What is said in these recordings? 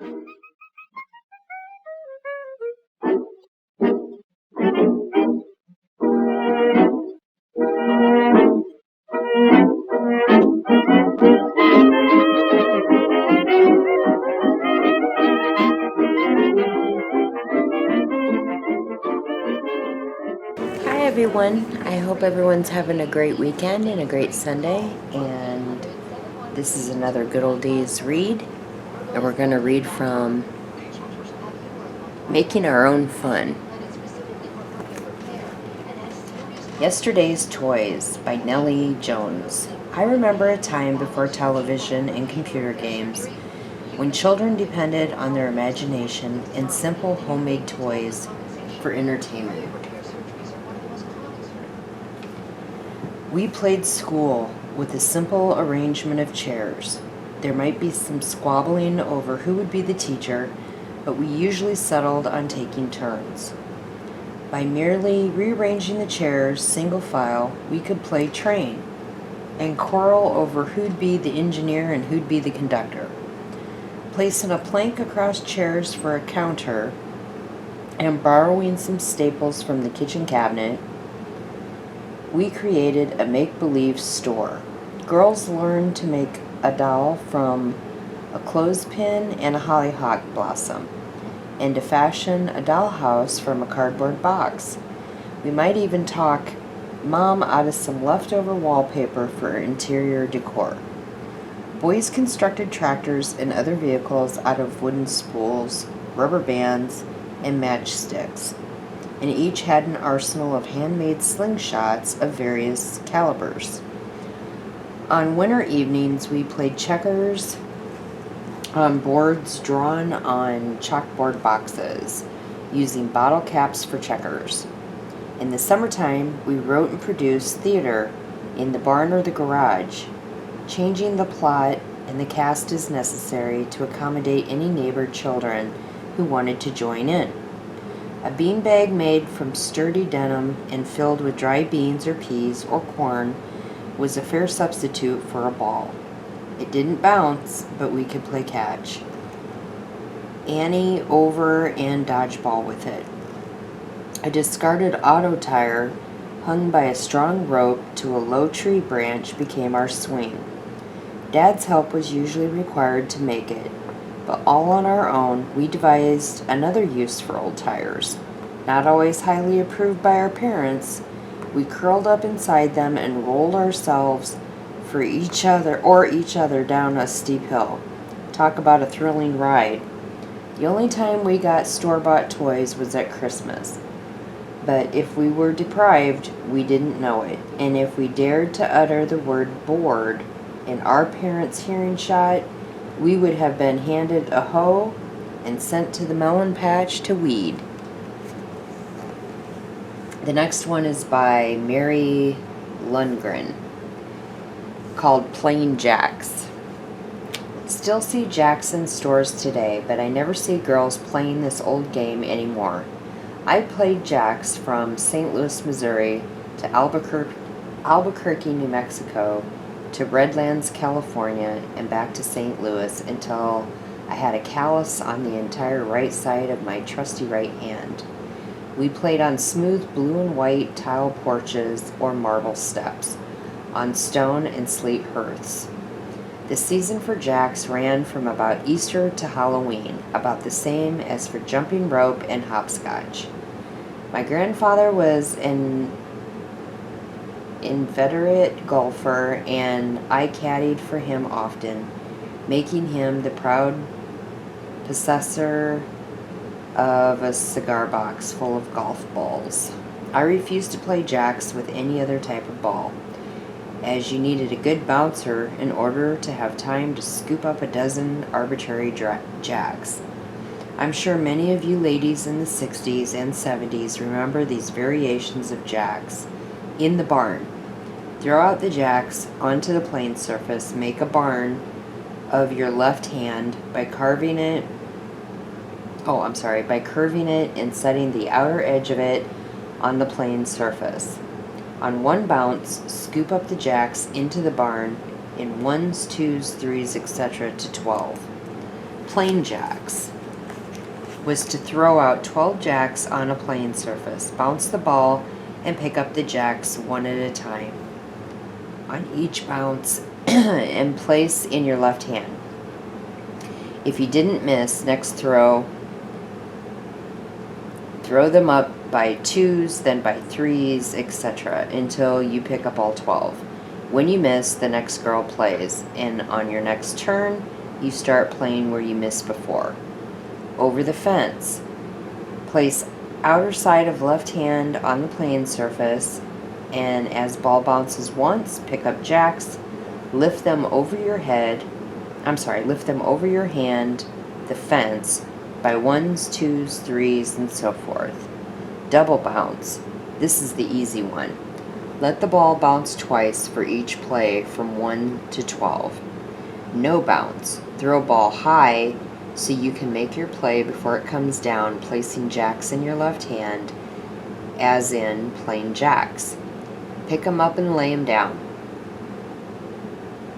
Hi everyone. I hope everyone's having a great weekend and a great Sunday. And this is another Good Old Days read. And we're going to read from Making Our Own Fun. Yesterday's Toys by Nellie Jones. I remember a time before television and computer games when children depended on their imagination and simple homemade toys for entertainment. We played school with a simple arrangement of chairs. There might be some squabbling over who would be the teacher, but we usually settled on taking turns. By merely rearranging the chairs single file, we could play train and quarrel over who'd be the engineer and who'd be the conductor. Placing a plank across chairs for a counter and borrowing some staples from the kitchen cabinet, we created a make-believe store. Girls learned to make a doll from a clothespin and a hollyhock blossom, and to fashion a dollhouse from a cardboard box. We might even talk Mom out of some leftover wallpaper for interior decor. Boys constructed tractors and other vehicles out of wooden spools, rubber bands, and matchsticks, and each had an arsenal of handmade slingshots of various calibers. On winter evenings, we played checkers on boards drawn on chalkboard boxes, using bottle caps for checkers. In the summertime, we wrote and produced theater in the barn or the garage, changing the plot and the cast as necessary to accommodate any neighbor children who wanted to join in. A beanbag made from sturdy denim and filled with dry beans or peas or corn was a fair substitute for a ball. It didn't bounce, but we could play catch. Annie over and dodgeball with it. A discarded auto tire hung by a strong rope to a low tree branch became our swing. Dad's help was usually required to make it, but all on our own, we devised another use for old tires. Not always highly approved by our parents, we curled up inside them and rolled ourselves for each other down a steep hill. Talk about a thrilling ride. The only time we got store-bought toys was at Christmas. But if we were deprived, we didn't know it. And if we dared to utter the word bored in our parents' hearing shot, we would have been handed a hoe and sent to the melon patch to weed. The next one is by Mary Lundgren, called Plain Jacks. Still see jacks in stores today, but I never see girls playing this old game anymore. I played jacks from St. Louis, Missouri to Albuquerque, New Mexico, to Redlands, California, and back to St. Louis until I had a callus on the entire right side of my trusty right hand. We played on smooth blue and white tile porches or marble steps, on stone and slate hearths. The season for jacks ran from about Easter to Halloween, about the same as for jumping rope and hopscotch. My grandfather was an inveterate golfer, and I caddied for him often, making him the proud possessor of a cigar box full of golf balls. I refused to play jacks with any other type of ball, as you needed a good bouncer in order to have time to scoop up a dozen arbitrary jacks. I'm sure many of you ladies in the 60s and 70s remember these variations of jacks. In the barn. Throw out the jacks onto the plane surface. Make a barn of your left hand by curving it and setting the outer edge of it on the plane surface. On one bounce, scoop up the jacks into the barn in 1s, 2s, 3s, etc. to 12. Plain jacks was to throw out 12 jacks on a playing surface, bounce the ball, and pick up the jacks one at a time on each bounce and place in your left hand. If you didn't miss, next throw them up by 2s, then by 3s, etc. until you pick up all 12. When you miss, the next girl plays, and on your next turn, you start playing where you missed before. Over the fence. Place outer side of left hand on the playing surface, and as ball bounces once, pick up jacks, lift them over your hand, the fence, by 1s, 2s, 3s, and so forth. Double bounce. This is the easy one. Let the ball bounce twice for each play from 1 to 12. No bounce. Throw ball high so you can make your play before it comes down, placing jacks in your left hand, as in plain jacks. Pick them up and lay them down.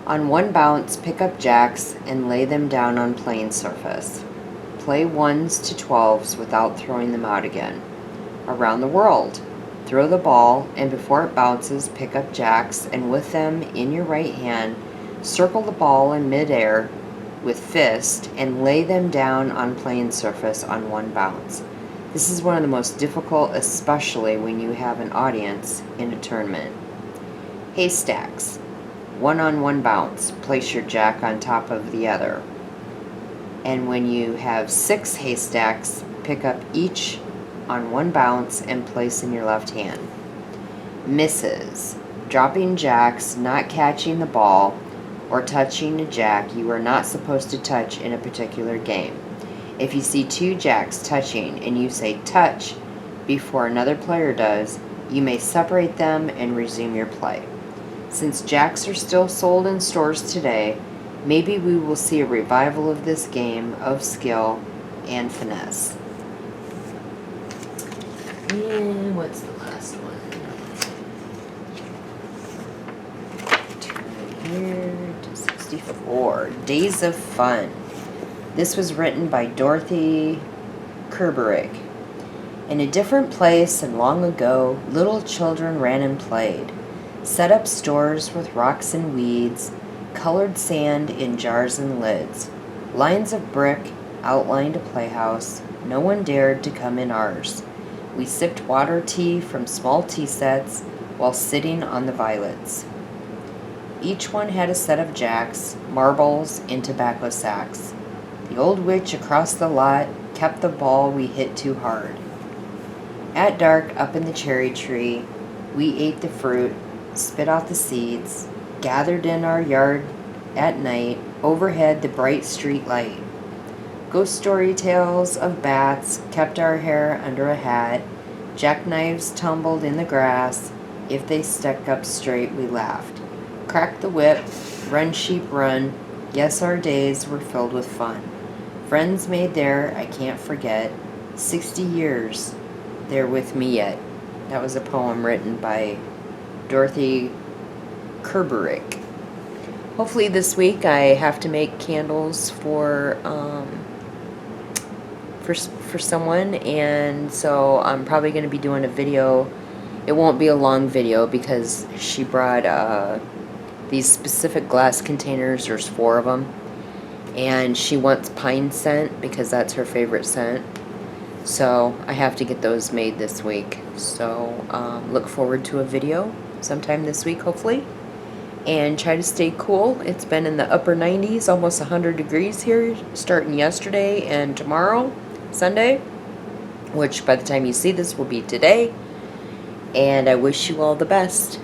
On one bounce, pick up jacks and lay them down on playing surface. Play 1s to 12s without throwing them out again. Around the world. Throw the ball, and before it bounces, pick up jacks, and with them in your right hand, circle the ball in midair with fist and lay them down on playing surface on one bounce. This is one of the most difficult, especially when you have an audience in a tournament. Haystacks. 1-on-1 bounce. Place your jack on top of the other. And when you have 6 haystacks, pick up each on one bounce and place in your left hand. Misses. Dropping jacks, not catching the ball, or touching a jack you are not supposed to touch in a particular game. If you see 2 jacks touching and you say touch before another player does, you may separate them and resume your play. Since jacks are still sold in stores today, maybe we will see a revival of this game of skill and finesse. And what's the last one? Turn here to 64. Days of Fun. This was written by Dorothy Kerberich. In a different place and long ago, little children ran and played, set up stores with rocks and weeds, colored sand in jars and lids. Lines of brick outlined a playhouse. No one dared to come in ours. We sipped water tea from small tea sets while sitting on the violets. Each one had a set of jacks, marbles, and tobacco sacks. The old witch across the lot kept the ball we hit too hard. At dark, up in the cherry tree, we ate the fruit, spit out the seeds, gathered in our yard at night, overhead the bright street light. Ghost story tales of bats kept our hair under a hat. Jackknives tumbled in the grass. If they stuck up straight, we laughed. Crack the whip, run sheep run. Yes, our days were filled with fun. Friends made there, I can't forget. 60 years, they're with me yet. That was a poem written by Dorothy Kerberich. Hopefully this week I have to make candles for someone, and so I'm probably going to be doing a video. It won't be a long video because she brought these specific glass containers. There's 4 of them, and she wants pine scent because that's her favorite scent. So I have to get those made this week. So look forward to a video sometime this week, hopefully. And try to stay cool. It's been in the upper 90s, almost 100 degrees here, starting yesterday and tomorrow, Sunday, which by the time you see this will be today. And I wish you all the best.